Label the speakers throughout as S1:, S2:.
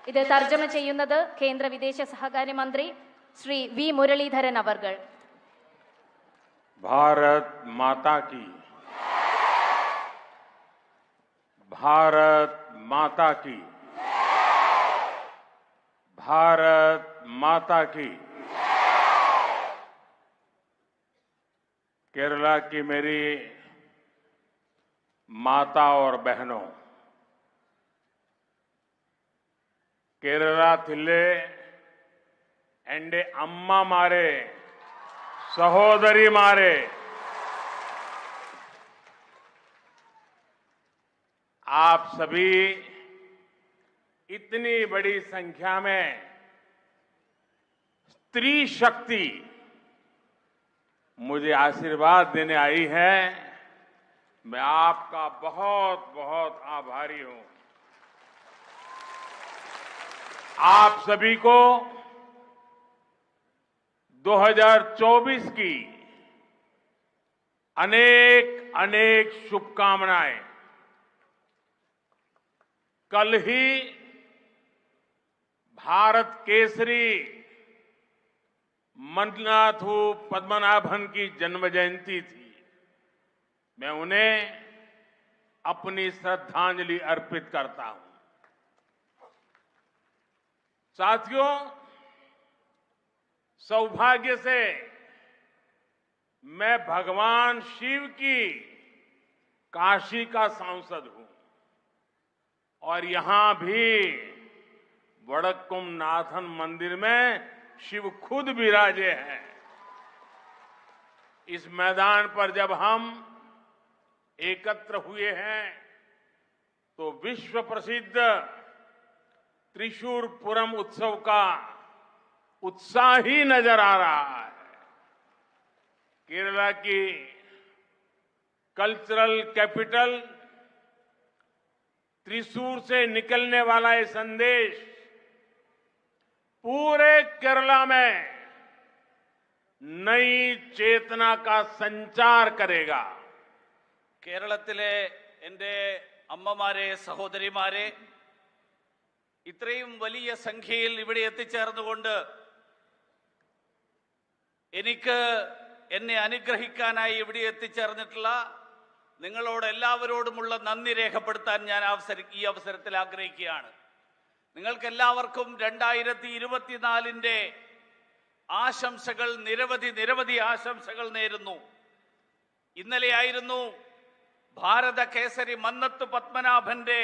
S1: ഇത് തർജ്ജമ ചെയ്യുന്നത് കേന്ദ്ര വിദേശ സഹകാര്യ മന്ത്രി ശ്രീ വി മുരളീധരൻ അവർകൾ.
S2: भारत माता की, भारत माता की, भारत माता की। केरला की मेरी माता और बहनों, केरला थिल्ले एंडे अम्मा मारे सहोदरी मारे, आप सभी इतनी बड़ी संख्या में स्त्री शक्ति मुझे आशीर्वाद देने आई है। मैं आपका बहुत बहुत आभारी हूं। आप सभी को 2024 की अनेक अनेक शुभकामनाएं। कल ही भारत केसरी मन्नाथू पद्मनाभन की जन्म जयंती थी। मैं उन्हें अपनी श्रद्धांजलि अर्पित करता हूं। साथियों, सौभाग्य से मैं भगवान शिव की काशी का सांसद हूं और यहां भी वडक्कुम नाथन मंदिर में शिव खुद विराजे हैं। इस मैदान पर जब हम एकत्र हुए हैं तो विश्व प्रसिद्ध त्रिशूरपुरम उत्सव का उत्साह ही नजर आ रहा है। केरला की कल्चरल कैपिटल त्रिशूर से निकलने वाला ये संदेश पूरे केरला में नई चेतना का संचार करेगा।
S3: കേരളത്തിലെ എൻ്റെ അമ്മമാരെ, സഹോദരിമാരെ, ഇത്രയും വലിയ സംഖ്യയിൽ ഇവിടെ എത്തിച്ചേർന്നുകൊണ്ട് എനിക്ക് എന്നെ അനുഗ്രഹിക്കാനായി ഇവിടെ എത്തിച്ചേർന്നിട്ടുള്ള നിങ്ങളോട് എല്ലാവരോടുമുള്ള നന്ദി രേഖപ്പെടുത്താൻ ഞാൻ ഈ അവസരത്തിൽ ആഗ്രഹിക്കുകയാണ്. നിങ്ങൾക്ക് എല്ലാവർക്കും 2024 ആശംസകൾ, നിരവധി ആശംസകൾ നേരുന്നു. ഇന്നലെയായിരുന്നു ഭാരത കേസരി മന്നത്ത് പത്മനാഭന്റെ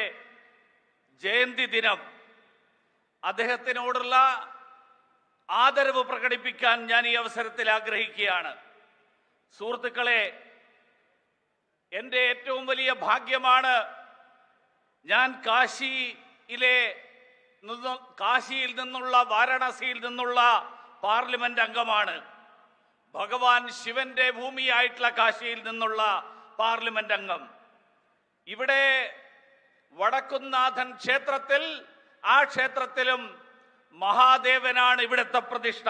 S3: ജയന്തി ദിനം. അദ്ദേഹത്തിനോടുള്ള ആദരവ് പ്രകടിപ്പിക്കാൻ ഞാൻ ഈ അവസരത്തിൽ ആഗ്രഹിക്കുകയാണ്. സുഹൃത്തുക്കളെ, എൻ്റെ ഏറ്റവും വലിയ ഭാഗ്യമാണ് ഞാൻ കാശിയിൽ നിന്നുള്ള, വാരണാസിയിൽ നിന്നുള്ള പാർലമെന്റ് അംഗമാണ്. ഭഗവാൻ ശിവന്റെ ഭൂമിയായിട്ടുള്ള കാശിയിൽ നിന്നുള്ള പാർലമെന്റ് അംഗം. ഇവിടെ വടക്കുംനാഥൻ ക്ഷേത്രത്തിൽ, ആ ക്ഷേത്രത്തിലും മഹാദേവനാണ് ഇവിടുത്തെ പ്രതിഷ്ഠ.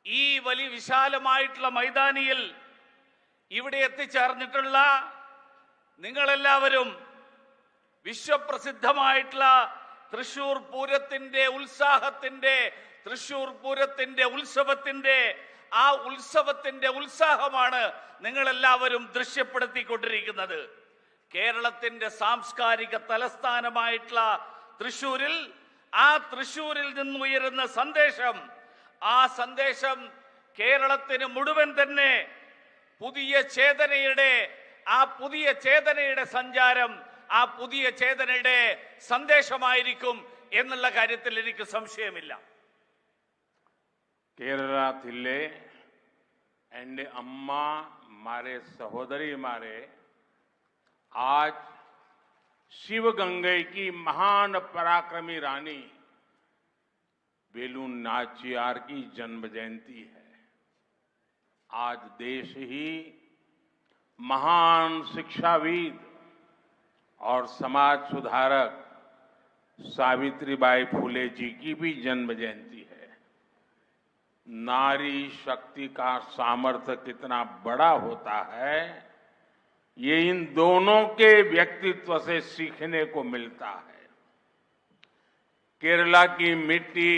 S3: ഈ വലിയ വിശാലമായിട്ടുള്ള മൈതാനിയിൽ ഇവിടെ എത്തിച്ചേർന്നിട്ടുള്ള നിങ്ങളെല്ലാവരും വിശ്വപ്രസിദ്ധമായിട്ടുള്ള തൃശൂർ പൂരത്തിന്റെ ഉത്സാഹത്തിന്റെ, തൃശൂർ പൂരത്തിന്റെ ഉത്സവത്തിന്റെ, ആ ഉത്സവത്തിന്റെ ഉത്സാഹമാണ് നിങ്ങളെല്ലാവരും ദൃശ്യപ്പെടുത്തിക്കൊണ്ടിരിക്കുന്നത്. കേരളത്തിന്റെ സാംസ്കാരിക തലസ്ഥാനമായിട്ടുള്ള തൃശൂരിൽ, ആ തൃശൂരിൽ നിന്നുയരുന്ന സന്ദേശം, ആ സന്ദേശം കേരളത്തിന് മുഴുവൻ തന്നെ പുതിയ ചേതനയുടെ സഞ്ചാരം, ആ പുതിയ ചേതനയുടെ സന്ദേശമായിരിക്കും എന്നുള്ള കാര്യത്തിൽ എനിക്ക് സംശയമില്ല.
S2: केरला थिल्ले एंड अम्मा मारे सहोदरी मारे आज शिवगंगई की महान पराक्रमी रानी वेलु नाचियार की जन्म जयंती है। आज देश ही महान शिक्षाविद और समाज सुधारक सावित्रीबाई फुले जी की भी जन्म जयंती है। नारी शक्ति का सामर्थ्य कितना बड़ा होता है, ये इन दोनों के व्यक्तित्व से सीखने को मिलता है। केरला की मिट्टी,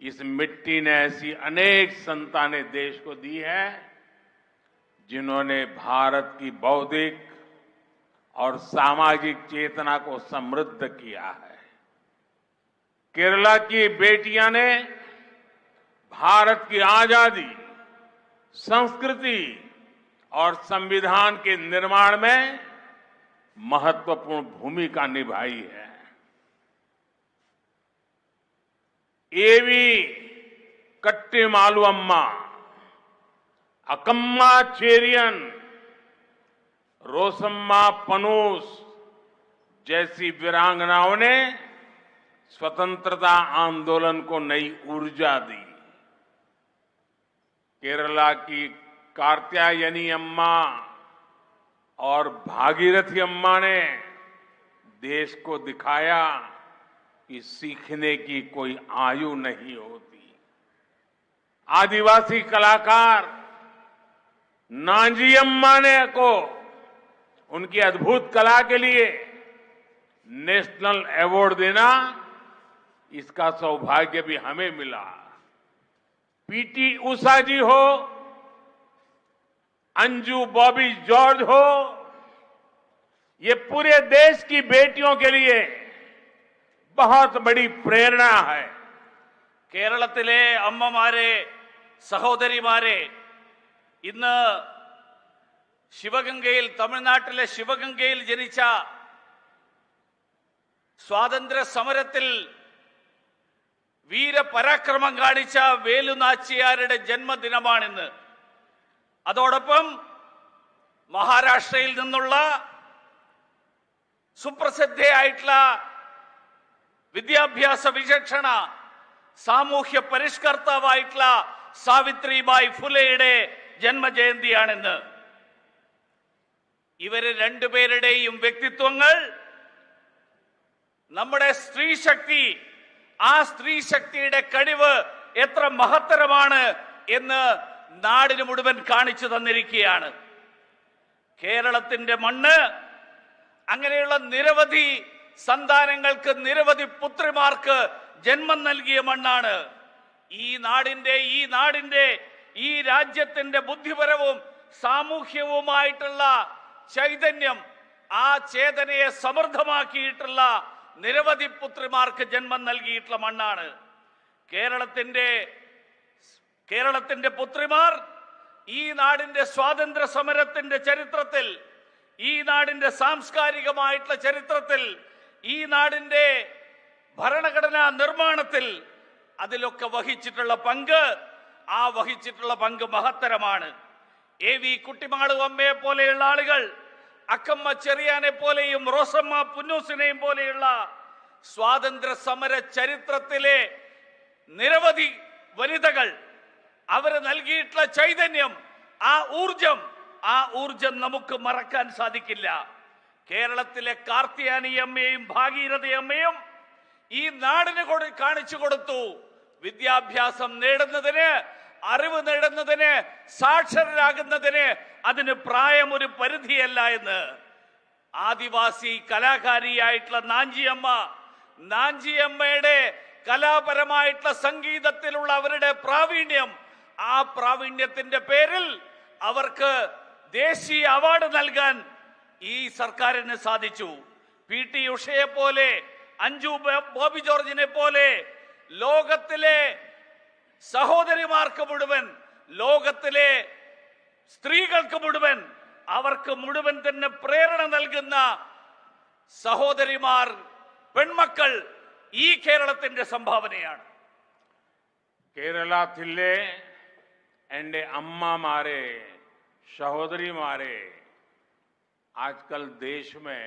S2: इस मिट्टी ने ऐसी अनेक संतानें देश को दी है जिन्होंने भारत की बौद्धिक और सामाजिक चेतना को समृद्ध किया है। केरला की बेटियां ने भारत की आजादी, संस्कृति और संविधान के निर्माण में महत्वपूर्ण भूमिका निभाई है। एवी कट्टीमालु अम्मा, अकम्मा चेरियन, रोसम्मा पनूस जैसी वीरांगनाओं ने स्वतंत्रता आंदोलन को नई ऊर्जा दी। केरला की कात्यायनी अम्मा और भागीरथी अम्मा ने देश को दिखाया कि सीखने की कोई आयु नहीं होती। आदिवासी कलाकार नांजी अम्मा ने को उनकी अद्भुत कला के लिए नेशनल अवार्ड देना, इसका सौभाग्य भी हमें मिला। पीटी उषा जी हो, अंजू बॉबी जॉर्ज हो, ये पूरे देश की बेटियों के लिए बहुत बड़ी प्रेरणा है।
S3: കേരളത്തിലെ അമ്മമാരെ, സഹോദരിമാരെ, ഇന്ന് ശിവഗംഗയിൽ, തമിഴ്നാട്ടിലെ ശിവഗംഗയിൽ ജനിച്ച സ്വാതന്ത്ര്യ സമരത്തിൽ വീരപരാക്രമം കാണിച്ച വേലുനാച്ചിയാരുടെ ജന്മദിനമാണിന്ന്. അതോടൊപ്പം മഹാരാഷ്ട്രയിൽ നിന്നുള്ള സുപ്രസിദ്ധയായിട്ടുള്ള വിദ്യാഭ്യാസ വിചക്ഷണ, സാമൂഹ്യ പരിഷ്കർത്താവായിട്ടുള്ള സാവിത്രിബായി ഫുലെയുടെ ജന്മജയന്തിയാണിന്ന്. ഇവര് രണ്ടുപേരുടെയും വ്യക്തിത്വങ്ങൾ നമ്മുടെ സ്ത്രീശക്തി, ആ സ്ത്രീശക്തിയുടെ കഴിവ് എത്ര മഹത്തരമാണ് എന്ന് നാടിന് മുഴുവൻ കാണിച്ചു തന്നിരിക്കുകയാണ്. കേരളത്തിന്റെ മണ്ണ് അങ്ങനെയുള്ള നിരവധി സന്താനങ്ങൾക്ക്, നിരവധി പുത്രിമാർക്ക് ജന്മം നൽകിയ മണ്ണാണ്. ഈ രാജ്യത്തിന്റെ ബുദ്ധിപരവും സാമൂഹ്യവുമായിട്ടുള്ള ചൈതന്യം, ആ ചേതനയെ സമൃദ്ധമാക്കിയിട്ടുള്ള നിരവധി പുത്രിമാർക്ക് ജന്മം നൽകിയിട്ടുള്ള മണ്ണാണ് കേരളത്തിന്റെ പുത്രിമാർ. ഈ നാടിന്റെ സ്വാതന്ത്ര്യ സമരത്തിന്റെ ചരിത്രത്തിൽ, ഈ നാടിന്റെ സാംസ്കാരികമായിട്ടുള്ള ചരിത്രത്തിൽ, ഈ നാടിന്റെ ഭരണഘടനാ നിർമ്മാണത്തിൽ അതിലൊക്കെ വഹിച്ചിട്ടുള്ള പങ്ക് മഹത്തരമാണ്. എ.വി. കുട്ടിമാളു അമ്മയെ പോലെയുള്ള ആളുകൾ, അക്കമ്മ ചെറിയാനെ പോലെയും റോസമ്മ പുന്നൂസിനെയും പോലെയുള്ള സ്വാതന്ത്ര്യ സമര ചരിത്രത്തിലെ നിരവധി വനിതകൾ, അവര് നൽകിയിട്ടുള്ള ചൈതന്യം, ആ ഊർജം നമുക്ക് മറക്കാൻ സാധിക്കില്ല. കേരളത്തിലെ കാർത്യായനി അമ്മയും ഭാഗീരഥി അമ്മയും ഈ നാടിന് കാണിച്ചു കൊടുത്തു. വിദ്യാഭ്യാസം നേടുന്നതിന്, അറിവ് നേടുന്നതിന്, സാക്ഷരരാകുന്നതിന് അതിന് പ്രായം ഒരു പരിധിയല്ല എന്ന്. ആദിവാസി കലാകാരിയായിട്ടുള്ള നാഞ്ചിയമ്മയുടെ കലാപരമായിട്ടുള്ള സംഗീതത്തിലുള്ള അവരുടെ പ്രാവീണ്യം, ആ പ്രാവീണ്യത്തിന്റെ പേരിൽ അവർക്ക് ദേശീയ അവാർഡ് നൽകാൻ ഈ സർക്കാരിന് സാധിച്ചു. പി.ടി. ഉഷയെ പോലെ, അഞ്ജു ബോബി ജോർജിനെ പോലെ ലോകത്തിലെ സഹോദരിമാർക്ക് മുഴുവൻ, ലോകത്തിലെ സ്ത്രീകൾക്ക് മുഴുവൻ, അവർക്ക് മുഴുവൻ തന്നെ പ്രേരണ നൽകുന്ന സഹോദരിമാർ, പെൺമക്കൾ ഈ കേരളത്തിന്റെ സംഭാവനയാണ്.
S2: കേരളത്തിലെ എൻ്റെ അമ്മമാരെ, സഹോദരിമാരെ, आजकल देश में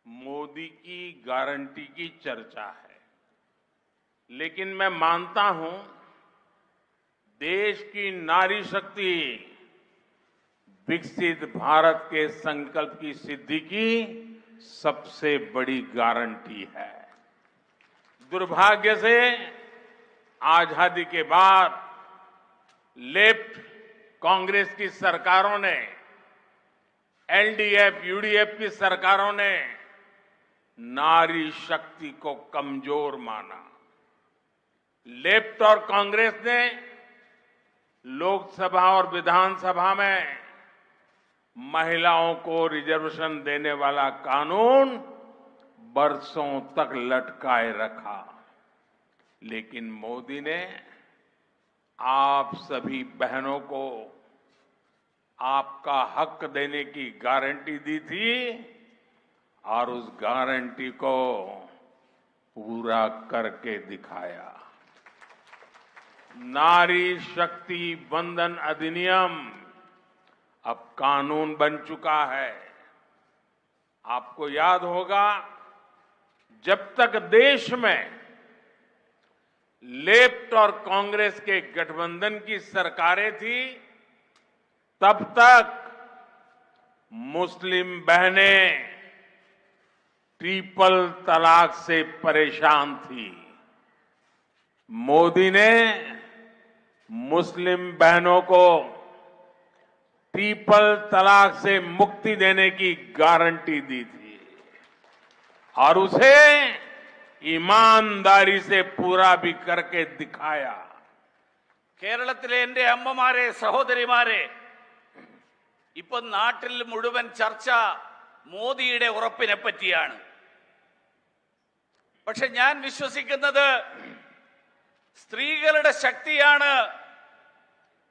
S2: मोदी की गारंटी की चर्चा है, लेकिन मैं मानता हूं देश की नारी शक्ति विकसित भारत के संकल्प की सिद्धि की सबसे बड़ी गारंटी है। दुर्भाग्य से आजादी के बाद लेफ्ट कांग्रेस की सरकारों ने, एलडीएफ, यूडीएफ की सरकारों ने नारी शक्ति को कमजोर माना। लेफ्ट और कांग्रेस ने लोकसभा और विधानसभा में महिलाओं को रिजर्वेशन देने वाला कानून बरसों तक लटकाए रखा, लेकिन मोदी ने आप सभी बहनों को आपका हक देने की गारंटी दी थी और उस गारंटी को पूरा करके दिखाया। नारी शक्ति वंदन अधिनियम अब कानून बन चुका है। आपको याद होगा, जब तक देश में लेफ्ट और कांग्रेस के गठबंधन की सरकारें थी, तब तक मुस्लिम बहनें ट्रिपल तलाक से परेशान थी। मोदी ने मुस्लिम बहनों को ट्रिपल तलाक से मुक्ति देने की गारंटी दी थी और उसे ईमानदारी से पूरा भी करके दिखाया।
S3: കേരളത്തിലെ എന്റെ അമ്മമാരെ, സഹോദരിമാരെ, ഇപ്പൊ നാട്ടിൽ മുഴുവൻ ചർച്ച മോദിയുടെ ഉറപ്പിനെ പറ്റിയാണ്. പക്ഷെ ഞാൻ വിശ്വസിക്കുന്നത് സ്ത്രീകളുടെ ശക്തിയാണ്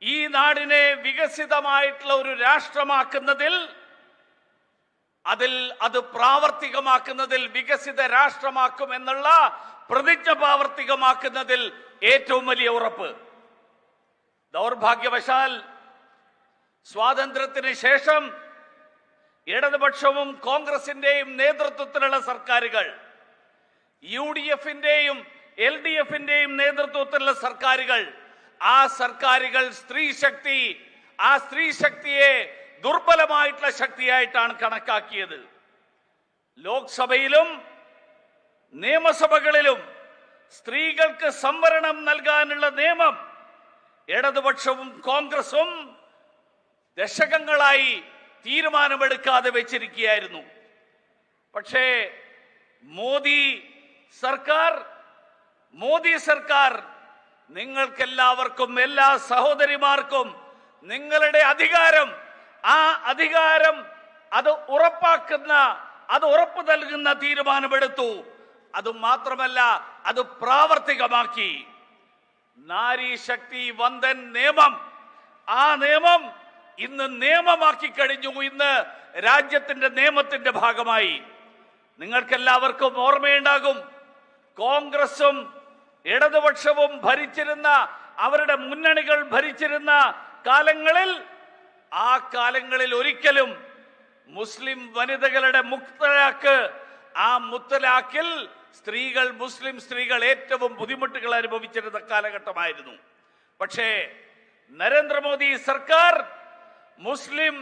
S3: ഈ നാടിനെ വികസിതമായിട്ടുള്ള ഒരു രാഷ്ട്രമാക്കുന്നതിൽ, അത് പ്രാവർത്തികമാക്കുന്നതിൽ, വികസിത രാഷ്ട്രമാക്കുമെന്നുള്ള പ്രതിജ്ഞ പ്രാവർത്തികമാക്കുന്നതിൽ ഏറ്റവും വലിയ ഉറപ്പ്. ദൗർഭാഗ്യവശാൽ സ്വാതന്ത്ര്യത്തിന് ശേഷം ഇടതുപക്ഷവും കോൺഗ്രസിന്റെയും നേതൃത്വത്തിലുള്ള സർക്കാരുകൾ, UDFന്റെയും LDFന്റെയും നേതൃത്വത്തിലുള്ള സർക്കാരുകൾ, ആ സർക്കാരുകൾ ആ സ്ത്രീ ശക്തിയെ ദുർബലമായിട്ടുള്ള ശക്തിയായിട്ടാണ് കണക്കാക്കിയത്. ലോക്സഭയിലും നിയമസഭകളിലും സ്ത്രീകൾക്ക് സംവരണം നൽകാനുള്ള നിയമം ഇടതുപക്ഷവും കോൺഗ്രസും ദശകങ്ങളായി തീരുമാനമെടുക്കാതെ വെച്ചിരിക്കുകയായിരുന്നു. പക്ഷേ മോദി സർക്കാർ നിങ്ങൾക്കെല്ലാവർക്കും, എല്ലാ സഹോദരിമാർക്കും നിങ്ങളുടെ അധികാരം, ആ അധികാരം അത് ഉറപ്പ് നൽകുന്ന തീരുമാനമെടുത്തു. അതുമാത്രമല്ല, അത് പ്രാവർത്തികമാക്കി. നാരി ശക്തി വന്ദൻ നിയമം, ആ നിയമം ഇന്ന് നിയമമാക്കി കഴിഞ്ഞു. ഇന്ന് രാജ്യത്തിന്റെ നിയമത്തിന്റെ ഭാഗമായി. നിങ്ങൾക്കെല്ലാവർക്കും ഓർമ്മയുണ്ടാകും, കോൺഗ്രസും ഇടതുപക്ഷവും ഭരിച്ചിരുന്ന, അവരുടെ മുന്നണികൾ ഭരിച്ചിരുന്ന കാലങ്ങളിൽ, ആ കാലങ്ങളിൽ ഒരിക്കലും മുസ്ലിം വനിതകളുടെ ആ മുത്തലാഖിൽ മുസ്ലിം സ്ത്രീകൾ ഏറ്റവും ബുദ്ധിമുട്ടുകൾ അനുഭവിച്ചിരുന്ന കാലഘട്ടമായിരുന്നു. പക്ഷേ നരേന്ദ്രമോദി സർക്കാർ മുസ്ലിം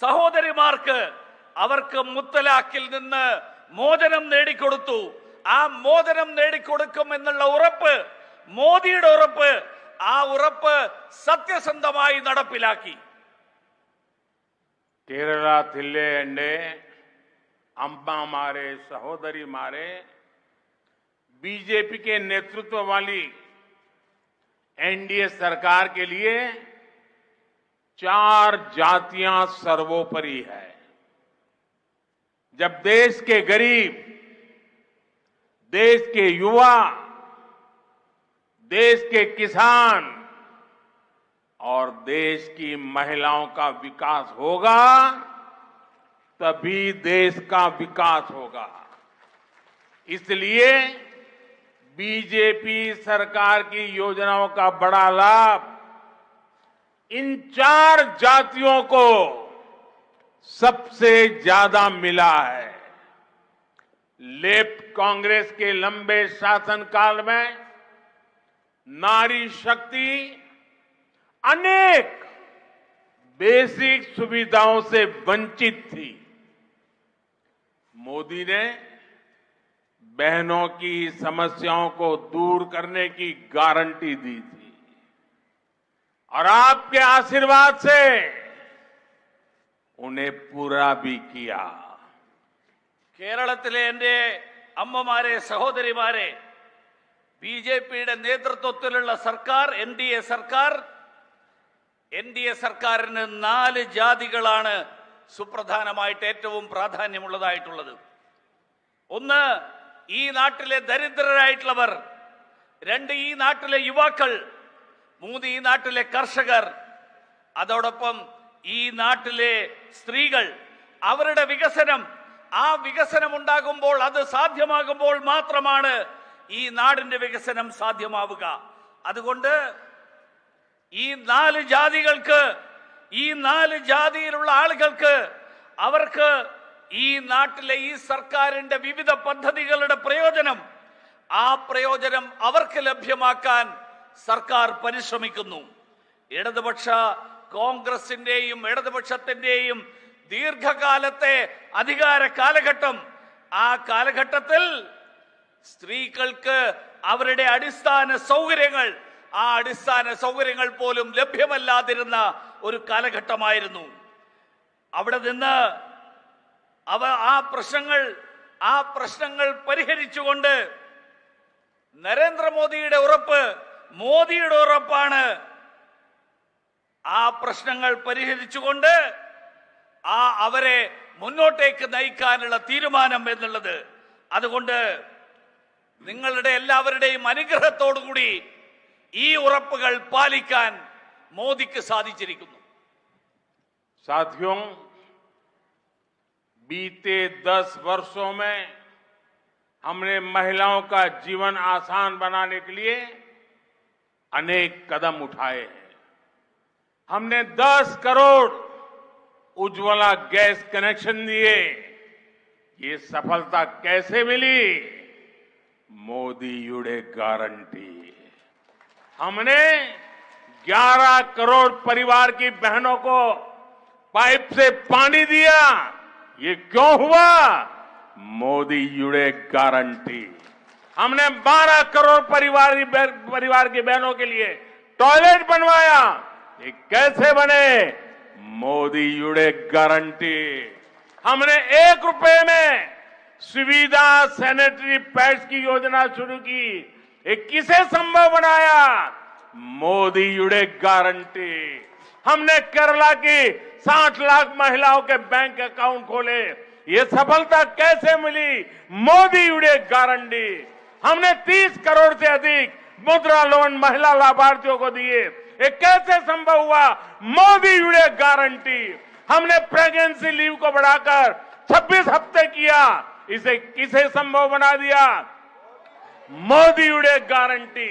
S3: സഹോദരിമാർക്ക് അവർക്ക് മുത്തലാഖിൽ നിന്ന് മോചനം നേടിക്കൊടുത്തു. ആ മോചനം നേടിക്കൊടുക്കും എന്നുള്ള ഉറപ്പ്, മോദിയുടെ ഉറപ്പ്, ആ ഉറപ്പ് സത്യസന്ധമായി നടപ്പിലാക്കി.
S2: കേരള ജില്ലേ എന്റെ अम्मामारे, सहोदरी मारे, बीजेपी के नेतृत्व वाली एनडीए सरकार के लिए 4 जातियां सर्वोपरि है। जब देश के गरीब, देश के युवा, देश के किसान और देश की महिलाओं का विकास होगा, तभी देश का विकास होगा। इसलिए बीजेपी सरकार की योजनाओं का बड़ा लाभ इन 4 जातियों को सबसे ज्यादा मिला है। लेफ्ट कांग्रेस के लंबे शासनकाल में नारी शक्ति अनेक बेसिक सुविधाओं से वंचित थी। मोदी ने बहनों की समस्याओं को दूर करने की गारंटी दी थी और आपके आशीर्वाद से उन्हें पूरा भी किया।
S3: കേരളത്തിലെ എൻ്റെ അമ്മമാരെ, സഹോദരിമാരെ, ബി.ജെ.പിയുടെ നേതൃത്വത്തിലുള്ള സർക്കാർ, എൻ ഡി എ സർക്കാരിന് 4 ജാതികളാണ് സുപ്രധാനമായിട്ട് ഏറ്റവും പ്രാധാന്യമുള്ളതായിട്ടുള്ളത്. ഒന്ന്, ഈ നാട്ടിലെ ദരിദ്രരായിട്ടുള്ളവർ. 2, ഈ നാട്ടിലെ യുവാക്കൾ. 3, ഈ നാട്ടിലെ കർഷകർ. അതോടൊപ്പം ഈ നാട്ടിലെ സ്ത്രീകൾ. അവരുടെ വികസനം, ആ വികസനം ഉണ്ടാകുമ്പോൾ, അത് സാധ്യമാകുമ്പോൾ മാത്രമാണ് ഈ നാടിന്റെ വികസനം സാധ്യമാവുക. അതുകൊണ്ട് ഈ 4 ജാതികൾക്ക്, ഈ 4 ജാതിയിലുള്ള ആളുകൾക്ക്, അവർക്ക് ഈ നാട്ടിലെ ഈ സർക്കാരിന്റെ വിവിധ പദ്ധതികളുടെ പ്രയോജനം, ആ പ്രയോജനം അവർക്ക് ലഭ്യമാക്കാൻ സർക്കാർ പരിശ്രമിക്കുന്നു. ഇടതുപക്ഷ കോൺഗ്രസിന്റെയും ഇടതുപക്ഷത്തിന്റെയും ദീർഘകാലത്തെ അധികാര കാലഘട്ടം, ആ കാലഘട്ടത്തിൽ സ്ത്രീകൾക്ക് അവരുടെ അടിസ്ഥാന സൗകര്യങ്ങൾ, ആ അടിസ്ഥാന സൗകര്യങ്ങൾ പോലും ലഭ്യമല്ലാതിരുന്ന ഒരു കാലഘട്ടമായിരുന്നു. അവിടെ നിന്ന് ആ പ്രശ്നങ്ങൾ പരിഹരിച്ചുകൊണ്ട് നരേന്ദ്രമോദിയുടെ ഉറപ്പ്, മോദിയുടെ ഉറപ്പാണ്. ആ പ്രശ്നങ്ങൾ പരിഹരിച്ചുകൊണ്ട് അവരെ മുന്നോട്ടേക്ക് നയിക്കാനുള്ള തീരുമാനം എന്നുള്ളത്. അതുകൊണ്ട് നിങ്ങളുടെ എല്ലാവരുടെയും അനുഗ്രഹത്തോടുകൂടി ഈ ഉറപ്പുകൾ പാലിക്കാൻ മോദിക്ക് സാധിച്ചിരിക്കുന്നു.
S2: साथियों, बीते 10 वर्षों में हमने महिलाओं का जीवन आसान बनाने के लिए अनेक कदम उठाए हैं. हमने 10 करोड़ उज्ज्वला गैस कनेक्शन दिए. ये सफलता कैसे मिली? मोदी-युडे गारंटी. हमने 11 करोड़ परिवार की बहनों को पाइप से पानी दिया. ये क्यों हुआ? मोदी-युडे गारंटी. हमने 12 करोड़ परिवार की बहनों के लिए टॉयलेट बनवाया. ये कैसे बने? मोदी-युडे गारंटी. हमने 1 रुपए में सुविधा सैनिटरी पैड्स की योजना शुरू की. ये किसे संभव बनाया? मोदी-युडे गारंटी. हमने केरला की 60 लाख महिलाओं के बैंक अकाउंट खोले. ये सफलता कैसे मिली? मोदी-युडे गारंटी. हमने 30 करोड़ से अधिक मुद्रा लोन महिला लाभार्थियों को दिए. ये कैसे संभव हुआ? मोदी-युडे गारंटी. हमने प्रेगनेंसी लीव को बढ़ाकर 26 हफ्ते किया. इसे किसे संभव बना दिया? मोदी-युडे गारंटी.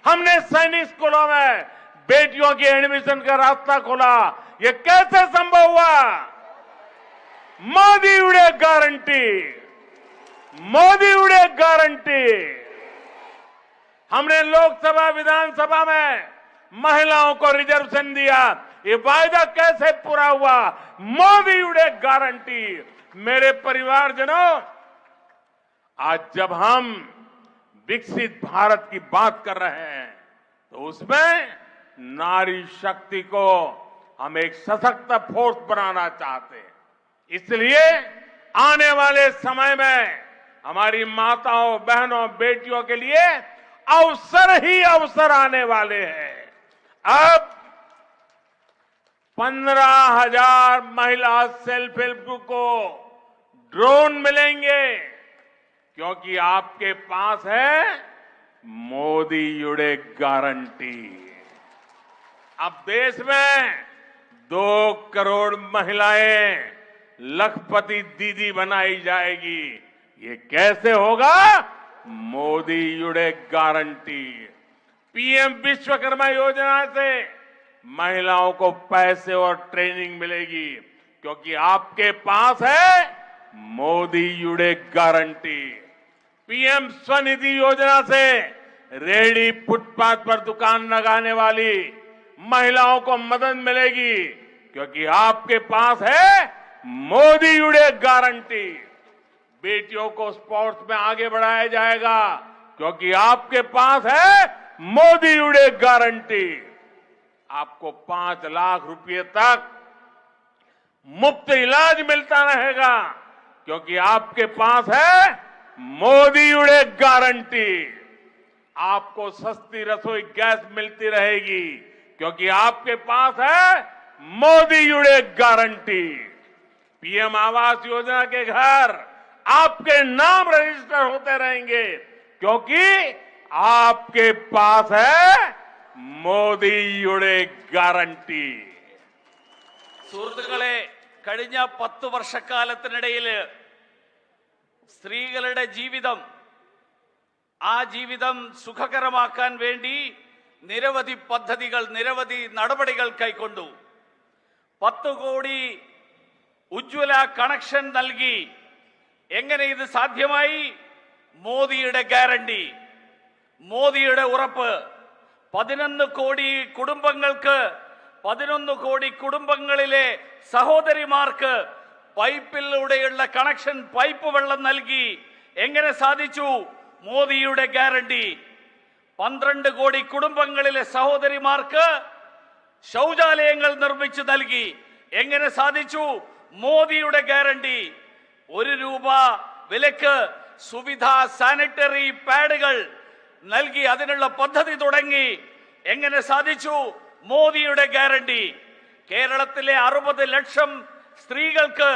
S2: हमने सैनिक स्कूलों में बेटियों की एडमिशन का रास्ता खोला. ये कैसे संभव हुआ? मोदी-युडे गारंटी. मोदी-युडे गारंटी. हमने लोकसभा विधानसभा में महिलाओं को रिजर्वेशन दिया. ये वायदा कैसे पूरा हुआ? मोदी-युडे गारंटी. मेरे परिवारजनों, आज जब हम विकसित भारत की बात कर रहे हैं तो उसमें नारी शक्ति को हम एक सशक्त फोर्स बनाना चाहते हैं. इसलिए आने वाले समय में हमारी माताओं, बहनों, बेटियों के लिए अवसर ही अवसर आने वाले हैं. अब 15,000 महिला सेल्फ हेल्प ग्रुप को ड्रोन मिलेंगे क्योंकि आपके पास है मोदी-युडे गारंटी. अब देश में 2 करोड़ महिलाएं लखपति दीदी बनाई जाएगी. ये कैसे होगा? मोदी-युडे गारंटी. पीएम विश्वकर्मा योजना से महिलाओं को पैसे और ट्रेनिंग मिलेगी क्योंकि आपके पास है मोदी-युडे गारंटी. पीएम स्वनिधि योजना से रेहड़ी फुटपाथ पर दुकान लगाने वाली महिलाओं को मदद मिलेगी क्योंकि आपके पास है मोदी-युडे गारंटी. बेटियों को स्पोर्ट्स में आगे बढ़ाया जाएगा क्योंकि आपके पास है मोदी-युडे गारंटी. आपको 5 लाख रुपए तक मुफ्त इलाज मिलता रहेगा क्योंकि आपके पास है मोदी युड़े गारंटी। आपको सस्ती रसोई गैस मिलती रहेगी क्योंकि आपके पास है मोदी युड़े गारंटी। पीएम आवास योजना के घर आपके नाम रजिस्टर होते रहेंगे क्योंकि आपके पास है മോദിയുടെ ഗ്യാരണ്ടി।
S3: സുഹൃത്തുക്കളെ, കഴിഞ്ഞ 10 വർഷക്കാലത്തിനിടയിൽ സ്ത്രീകളുടെ ജീവിതം സുഖകരമാക്കാൻ വേണ്ടി നിരവധി പദ്ധതികൾ, നിരവധി നടപടികൾ കൈക്കൊണ്ടു. 10 കോടി ഉജ്ജ്വല കണക്ഷൻ നൽകി. എങ്ങനെ ഇത് സാധ്യമായി? മോദിയുടെ ഗ്യാരണ്ടി, മോദിയുടെ ഉറപ്പ്. 11 കോടി കുടുംബങ്ങൾക്ക്, 11 കോടി കുടുംബങ്ങളിലെ സഹോദരിമാർക്ക് പൈപ്പിലൂടെയുള്ള കണക്ഷൻ, പൈപ്പ് വെള്ളം നൽകി. എങ്ങനെ സാധിച്ചു? മോദിയുടെ ഗ്യാരണ്ടി. 12 കോടി കുടുംബങ്ങളിലെ സഹോദരിമാർക്ക് ശൗചാലയങ്ങൾ നിർമ്മിച്ചു നൽകി. എങ്ങനെ സാധിച്ചു? മോദിയുടെ ഗ്യാരണ്ടി. 1 രൂപ വിലക്ക് സുവിധ സാനിറ്ററി പാഡുകൾ നൽകി അതിനുള്ള പദ്ധതി തുടങ്ങി. എങ്ങനെ സാധിച്ചു? മോദിയുടെ ഗ്യാരണ്ടി. കേരളത്തിലെ 60 ലക്ഷം സ്ത്രീകൾക്ക്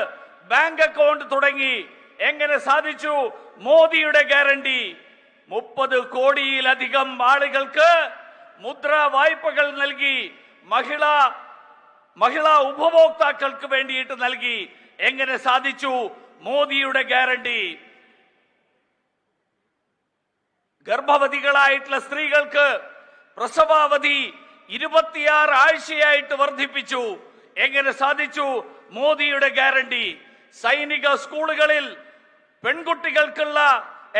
S3: ബാങ്ക് അക്കൗണ്ട് തുടങ്ങി. എങ്ങനെ സാധിച്ചു? മോദിയുടെ ഗ്യാരണ്ടി. 30 കോടിയിലധികം ആളുകൾക്ക് മുദ്രാ വായ്പകൾ നൽകി. മഹിളാ ഉപഭോക്താക്കൾക്ക് വേണ്ടിയിട്ട് നൽകി. എങ്ങനെ സാധിച്ചു? മോദിയുടെ ഗ്യാരണ്ടി. ഗർഭവതികളായിട്ടുള്ള സ്ത്രീകൾക്ക് പ്രസവാവധി 26 ആഴ്ചയായിട്ട് വർദ്ധിപ്പിച്ചു. എങ്ങനെ സാധിച്ചു? മോദിയുടെ ഗ്യാരണ്ടി. സൈനിക സ്കൂളുകളിൽ പെൺകുട്ടികൾക്കുള്ള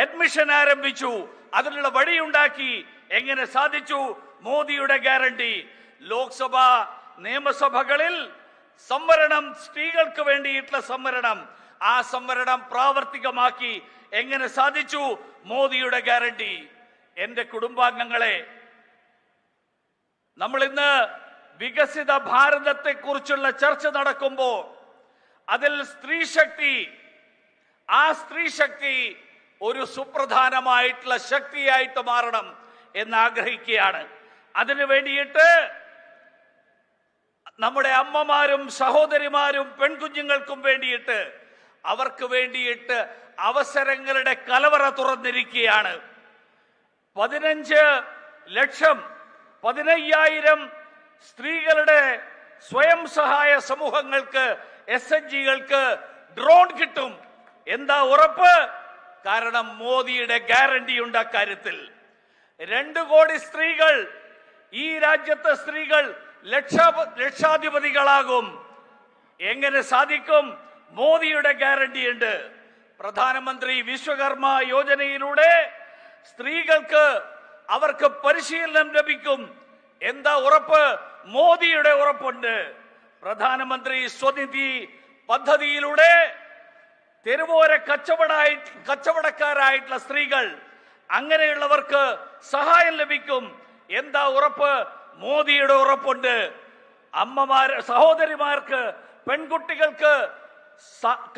S3: അഡ്മിഷൻ ആരംഭിച്ചു. അതിനുള്ള വഴിയുണ്ടാക്കി. എങ്ങനെ സാധിച്ചു? മോദിയുടെ ഗ്യാരണ്ടി. ലോക്സഭ, നിയമസഭകളിൽ സംവരണം, സ്ത്രീകൾക്ക് വേണ്ടിയിട്ടുള്ള സംവരണം, ആ സംവരണം പ്രാവർത്തികമാക്കി. എങ്ങനെ സാധിച്ചു? മോദിയുടെ ഗ്യാരണ്ടി. എന്റെ കുടുംബാംഗങ്ങളെ, നമ്മൾ ഇന്ന് വികസിത ഭാരതത്തെ കുറിച്ചുള്ള ചർച്ച നടക്കുമ്പോൾ അതിൽ സ്ത്രീശക്തി, ആ സ്ത്രീശക്തി ഒരു സുപ്രധാനമായിട്ടുള്ള ശക്തിയായിട്ട് മാറണം എന്ന് ആഗ്രഹിക്കുകയാണ്. അതിനു വേണ്ടിയിട്ട് നമ്മുടെ അമ്മമാരും സഹോദരിമാരും പെൺകുഞ്ഞുങ്ങൾക്കും വേണ്ടിയിട്ട്, അവർക്ക് വേണ്ടിയിട്ട് അവസരങ്ങളുടെ കലവറ തുറന്നിരിക്കുകയാണ്. 15,000 സ്ത്രീകളുടെ സ്വയം സഹായ സമൂഹങ്ങൾക്ക്, SHGകൾക്ക് ഡ്രോൺ കിട്ടും. എന്താ ഉറപ്പ്? കാരണം മോദിയുടെ ഗ്യാരണ്ടി ഉണ്ട് അക്കാര്യത്തിൽ. 2 കോടി സ്ത്രീകൾ, ഈ രാജ്യത്തെ സ്ത്രീകൾ ലക്ഷാധിപതികളാകും. എങ്ങനെ സാധിക്കും? മോദിയുടെ ഗ്യാരണ്ടി ഉണ്ട്. പ്രധാനമന്ത്രി വിശ്വകർമ്മ യോജനയിലൂടെ സ്ത്രീകൾക്ക് അവർക്ക് പരിശീലനം ലഭിക്കും. എന്താ ഉറപ്പ്? മോദിയുടെ ഉറപ്പുണ്ട്. പ്രധാനമന്ത്രി സ്വനിധി പദ്ധതിയിലൂടെ തെരുവോര കച്ചവടക്കാരായിട്ടുള്ള സ്ത്രീകൾ, അങ്ങനെയുള്ളവർക്ക് സഹായം ലഭിക്കും. എന്താ ഉറപ്പ്? മോദിയുടെ ഉറപ്പുണ്ട്. സഹോദരിമാർക്ക്, പെൺകുട്ടികൾക്ക്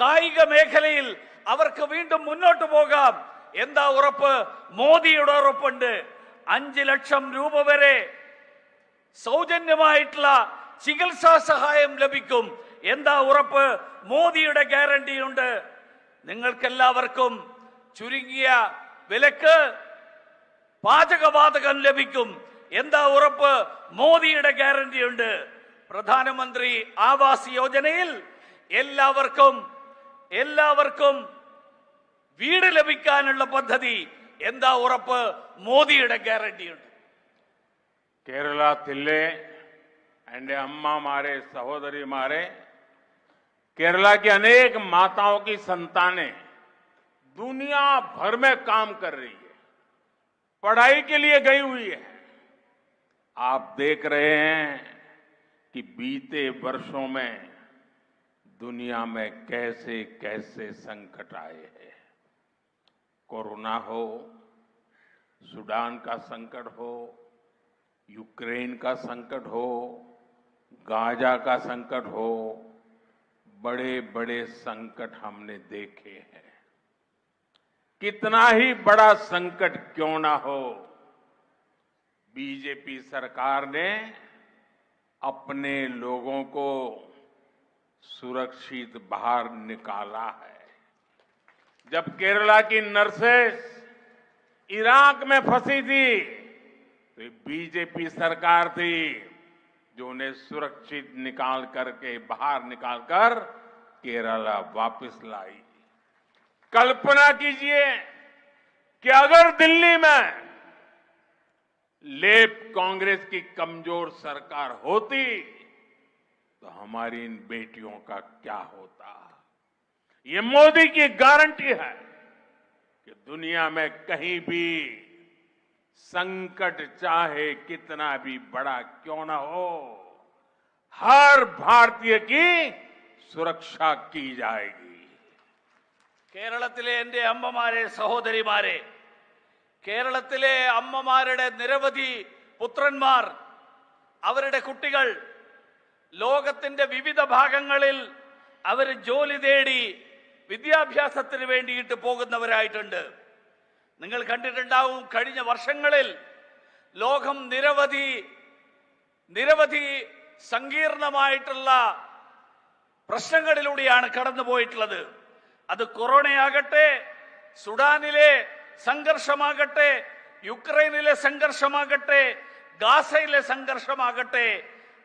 S3: കായിക മേഖലയിൽ അവർക്ക് വീണ്ടും മുന്നോട്ട് പോകാം. എന്താ ഉറപ്പ്? മോദിയുടെ ഉറപ്പുണ്ട്. 5 ലക്ഷം രൂപ വരെ സൗജന്യമായിട്ടുള്ള ചികിത്സാ സഹായം ലഭിക്കും. എന്താ ഉറപ്പ്? മോദിയുടെ ഗ്യാരണ്ടി ഉണ്ട്. നിങ്ങൾക്കെല്ലാവർക്കും ചുരുങ്ങിയ വിലക്ക് പാചകവാതകം ലഭിക്കും. എന്താ ഉറപ്പ്? മോദിയുടെ ഗ്യാരണ്ടി ഉണ്ട്. പ്രധാനമന്ത്രി ആവാസ് യോജനയിൽ എല്ലാവർക്കും വീട് ലഭിക്കാനുള്ള പദ്ധതി. എന്താ ഉറപ്പ്? മോദിയുടെ ഗ്യാരണ്ടി ഉണ്ട്.
S2: കേരളത്തിലെ എൻ്റെ അമ്മമാരെ, സഹോദരിമാരെ, केरला की अनेक माताओं की संतानें दुनिया भर में काम कर रही है, पढ़ाई के लिए गई हुई है। आप देख रहे हैं कि बीते वर्षों में दुनिया में कैसे कैसे संकट आए हैं। कोरोना हो, सूडान का संकट हो, यूक्रेन का संकट हो, गाजा का संकट हो, बड़े बड़े संकट हमने देखे हैं। कितना ही बड़ा संकट क्यों ना हो, बीजेपी सरकार ने अपने लोगों को सुरक्षित बाहर निकाला है। जब केरला की नर्सेस इराक में फंसी थी तो बीजेपी सरकार थी जो उन्हें सुरक्षित निकाल करके बाहर निकालकर केरला वापस लाई। कल्पना कीजिए कि अगर दिल्ली में लेफ्ट कांग्रेस की कमजोर सरकार होती तो हमारी इन बेटियों का क्या होता। ये मोदी की गारंटी है कि दुनिया में कहीं भी संकट चाहे कितना भी बड़ा क्यों ना हो, हर भारतीय की സുരക്ഷ की जाएगी।
S3: കേരളത്തിലെ എൻ്റെ അമ്മമാരെ, സഹോദരിമാരെ, കേരളത്തിലെ അമ്മമാരുടെ നിരവധി പുത്രന്മാർ, അവരുടെ കുട്ടികൾ ലോകത്തിന്റെ വിവിധ ഭാഗങ്ങളിൽ അവർ ജോലി തേടി വിദ്യാഭ്യാസത്തിന് വേണ്ടിയിട്ട് പോകുന്നവരായിട്ടുണ്ട്. നിങ്ങൾ കണ്ടിട്ടുണ്ടാവും, കഴിഞ്ഞ വർഷങ്ങളിൽ ലോകം നിരവധി സങ്കീർണമായിട്ടുള്ള പ്രശ്നങ്ങളിലൂടെയാണ് കടന്നുപോയിട്ടുള്ളത്. അത് കൊറോണയാകട്ടെ, സുഡാനിലെ സംഘർഷമാകട്ടെ, യുക്രൈനിലെ സംഘർഷമാകട്ടെ, ഗാസയിലെ സംഘർഷമാകട്ടെ,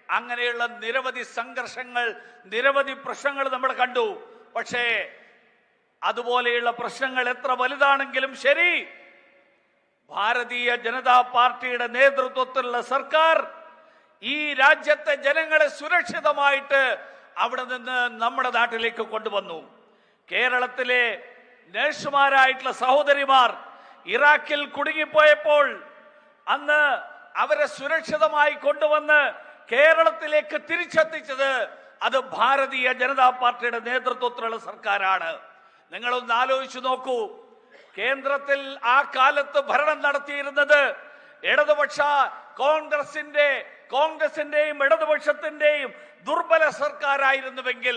S3: അങ്ങനെയുള്ള നിരവധി സംഘർഷങ്ങൾ, നിരവധി പ്രശ്നങ്ങൾ നമ്മൾ കണ്ടു. പക്ഷേ അതുപോലെയുള്ള പ്രശ്നങ്ങൾ എത്ര വലുതാണെങ്കിലും ശരി, ഭാരതീയ ജനതാ പാർട്ടിയുടെ നേതൃത്വത്തിലുള്ള സർക്കാർ ഈ രാജ്യത്തെ ജനങ്ങളെ സുരക്ഷിതമായിട്ട് അവിടെ നിന്ന് നമ്മുടെ നാട്ടിലേക്ക് കൊണ്ടുവന്നു. കേരളത്തിലെ നഴ്സുമാരായിട്ടുള്ള സഹോദരിമാർ ഇറാഖിൽ കുടുങ്ങിപ്പോയപ്പോൾ അന്ന് അവരെ സുരക്ഷിതമായി കൊണ്ടുവന്ന് കേരളത്തിലേക്ക് തിരിച്ചെത്തിച്ചത് അത് ഭാരതീയ ജനതാ പാർട്ടിയുടെ നേതൃത്വത്തിലുള്ള സർക്കാരാണ്. നിങ്ങളൊന്ന് ആലോചിച്ചു നോക്കൂ, കേന്ദ്രത്തിൽ ആ കാലത്ത് ഭരണം നടത്തിയിരുന്നത് ഇടതുപക്ഷ കോൺഗ്രസിന്റെയും ഇടതുപക്ഷത്തിന്റെയും ദുർബല സർക്കാരായിരുന്നുവെങ്കിൽ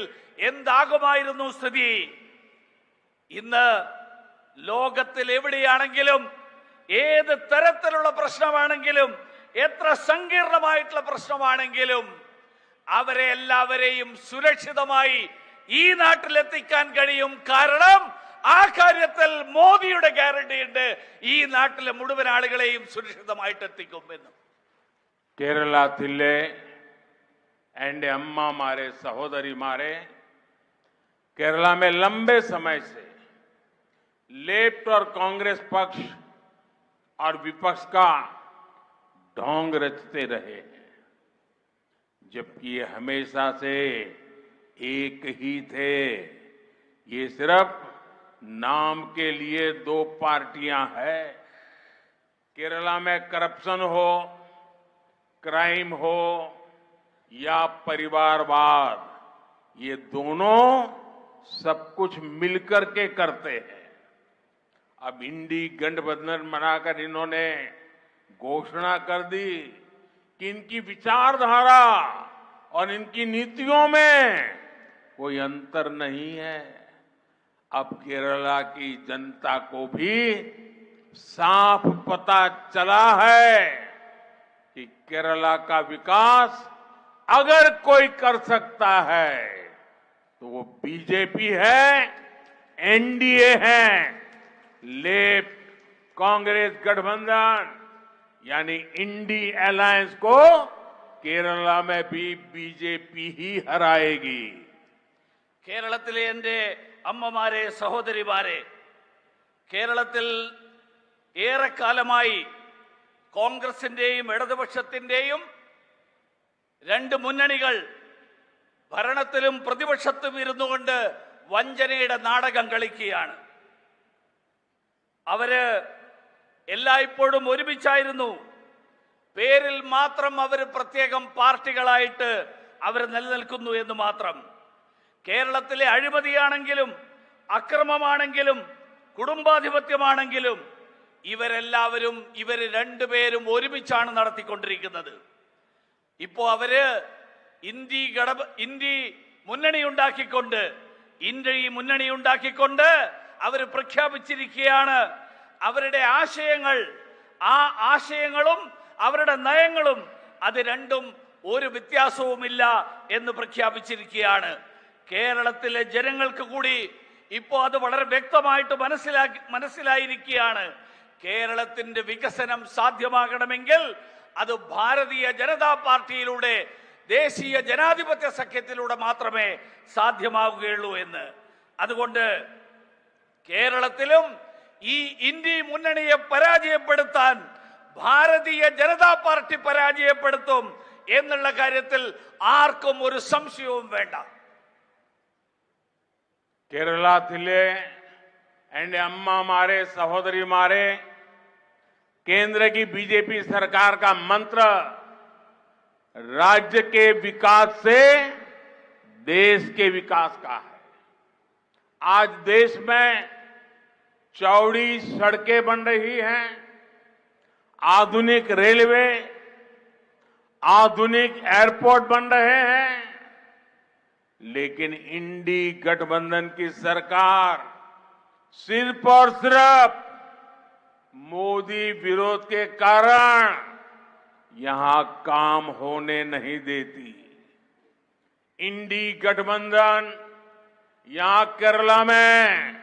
S3: എന്താകുമായിരുന്നു സ്ഥിതി? ഇന്ന് ലോകത്തിൽ എവിടെയാണെങ്കിലും, ഏത് തരത്തിലുള്ള പ്രശ്നമാണെങ്കിലും, എത്ര സങ്കീർണമായിട്ടുള്ള പ്രശ്നമാണെങ്കിലും അവരെ എല്ലാവരെയും സുരക്ഷിതമായി ഈ നാട്ടിലെത്തിക്കാൻ കഴിയും. കാരണം ആ കാര്യത്തിൽ മോദിയുടെ ഗ്യാരണ്ടി ഉണ്ട്, ഈ നാട്ടിലെ മുഴുവൻ ആളുകളെയും സുരക്ഷിതമായിട്ട് എത്തിക്കുമെന്ന്.
S2: കേരളത്തിലെ എൻ്റെ അമ്മമാരെ, സഹോദരിമാരെ, केरला में लंबे समय से लेफ्ट और कांग्रेस पक्ष और विपक्ष का ढोंग रचते रहे हैं, जबकि ये हमेशा से एक ही थे। ये सिर्फ नाम के लिए दो पार्टियां हैं। केरला में करप्शन हो, क्राइम हो या परिवारवाद, ये दोनों सब कुछ मिलकर के करते हैं। अब इंडी गठबंधन बनाकर इन्होंने घोषणा कर दी कि इनकी विचारधारा और इनकी नीतियों में कोई अंतर नहीं है। अब केरला की जनता को भी साफ पता चला है कि केरला का विकास अगर कोई कर सकता है तो वो बीजेपी है, एनडीए है। लेफ्ट कांग्रेस गठबंधन यानी इंडी अलायंस को केरला में भी बीजेपी ही हराएगी।
S3: കേരളത്തിലെ എൻ്റെ അമ്മമാരെ, സഹോദരിമാരെ, കേരളത്തിൽ ഏറെക്കാലമായി കോൺഗ്രസിന്റെയും ഇടതുപക്ഷത്തിന്റെയും രണ്ട് മുന്നണികൾ ഭരണത്തിലും പ്രതിപക്ഷത്തും ഇരുന്നുകൊണ്ട് വഞ്ചനയുടെ നാടകം കളിക്കുകയാണ്. അവര് എല്ലായ്പ്പോഴും ഒരുമിച്ചായിരുന്നു. പേരിൽ മാത്രം അവർ പ്രത്യേകം പാർട്ടികളായിട്ട് അവർ നിലനിൽക്കുന്നു എന്ന് മാത്രം. കേരളത്തിലെ അഴിമതിയാണെങ്കിലും, അക്രമമാണെങ്കിലും, കുടുംബാധിപത്യമാണെങ്കിലും ഇവരെല്ലാവരും, ഇവര് രണ്ടുപേരും ഒരുമിച്ചാണ് നടത്തിക്കൊണ്ടിരിക്കുന്നത്. ഇപ്പോ അവര് ഇന്ത്യ മുന്നണിയുണ്ടാക്കിക്കൊണ്ട് അവർ പ്രഖ്യാപിച്ചിരിക്കുകയാണ് അവരുടെ ആശയങ്ങൾ. ആ ആശയങ്ങളും അവരുടെ നയങ്ങളും അത് രണ്ടും ഒരു വ്യത്യാസവുമില്ല എന്ന് പ്രഖ്യാപിച്ചിരിക്കുകയാണ്. കേരളത്തിലെ ജനങ്ങൾക്ക് കൂടി ഇപ്പോൾ അത് വളരെ വ്യക്തമായിട്ട് മനസ്സിലായിരിക്കുകയാണ്. കേരളത്തിന്റെ വികസനം സാധ്യമാകണമെങ്കിൽ അത് ഭാരതീയ ജനതാ പാർട്ടിയിലൂടെ, ദേശീയ ജനാധിപത്യ സഖ്യത്തിലൂടെ മാത്രമേ സാധ്യമാവുകയുള്ളൂ എന്ന്. അതുകൊണ്ട് കേരളത്തിലും ഈ ഇന്ത്യ മുന്നണിയെ പരാജയപ്പെടുത്താൻ ഭാരതീയ ജനതാ പാർട്ടി പരാജയപ്പെടുത്തും എന്നുള്ള കാര്യത്തിൽ ആർക്കും ഒരു സംശയവും വേണ്ട.
S2: കേരളത്തിലെ എന്റെ അമ്മമാരെ, സഹോദരിമാരെ, केंद्र की बीजेपी सरकार का मंत्र राज्य के विकास से देश के विकास का है। आज देश में चौड़ी सड़कें बन रही हैं, आधुनिक रेलवे, आधुनिक एयरपोर्ट बन रहे हैं, लेकिन इंडी गठबंधन की सरकार सिर्फ और सिर्फ मोदी विरोध के कारण यहां काम होने नहीं देती। इंडी गठबंधन यहां केरला में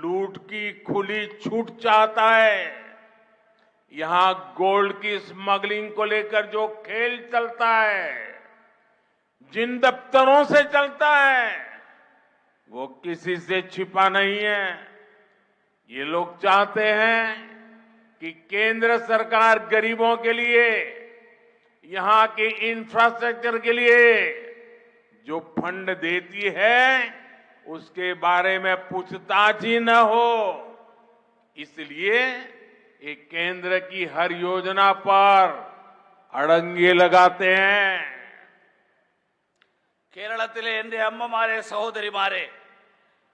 S2: लूट की खुली छूट चाहता है। यहां गोल्ड की स्मगलिंग को लेकर जो खेल चलता है, जिन दफ्तरों से चलता है, वो किसी से छिपा नहीं है। ये लोग चाहते हैं कि केंद्र सरकार गरीबों के लिए, यहां के इंफ्रास्ट्रक्चर के लिए जो फंड देती है उसके बारे में पूछताछ ही न हो। इसलिए ये केंद्र की हर योजना पर अड़ंगे लगाते हैं।
S3: കേരളത്തിലെ എൻ്റെ അമ്മമാരെ, സഹോദരിമാരെ,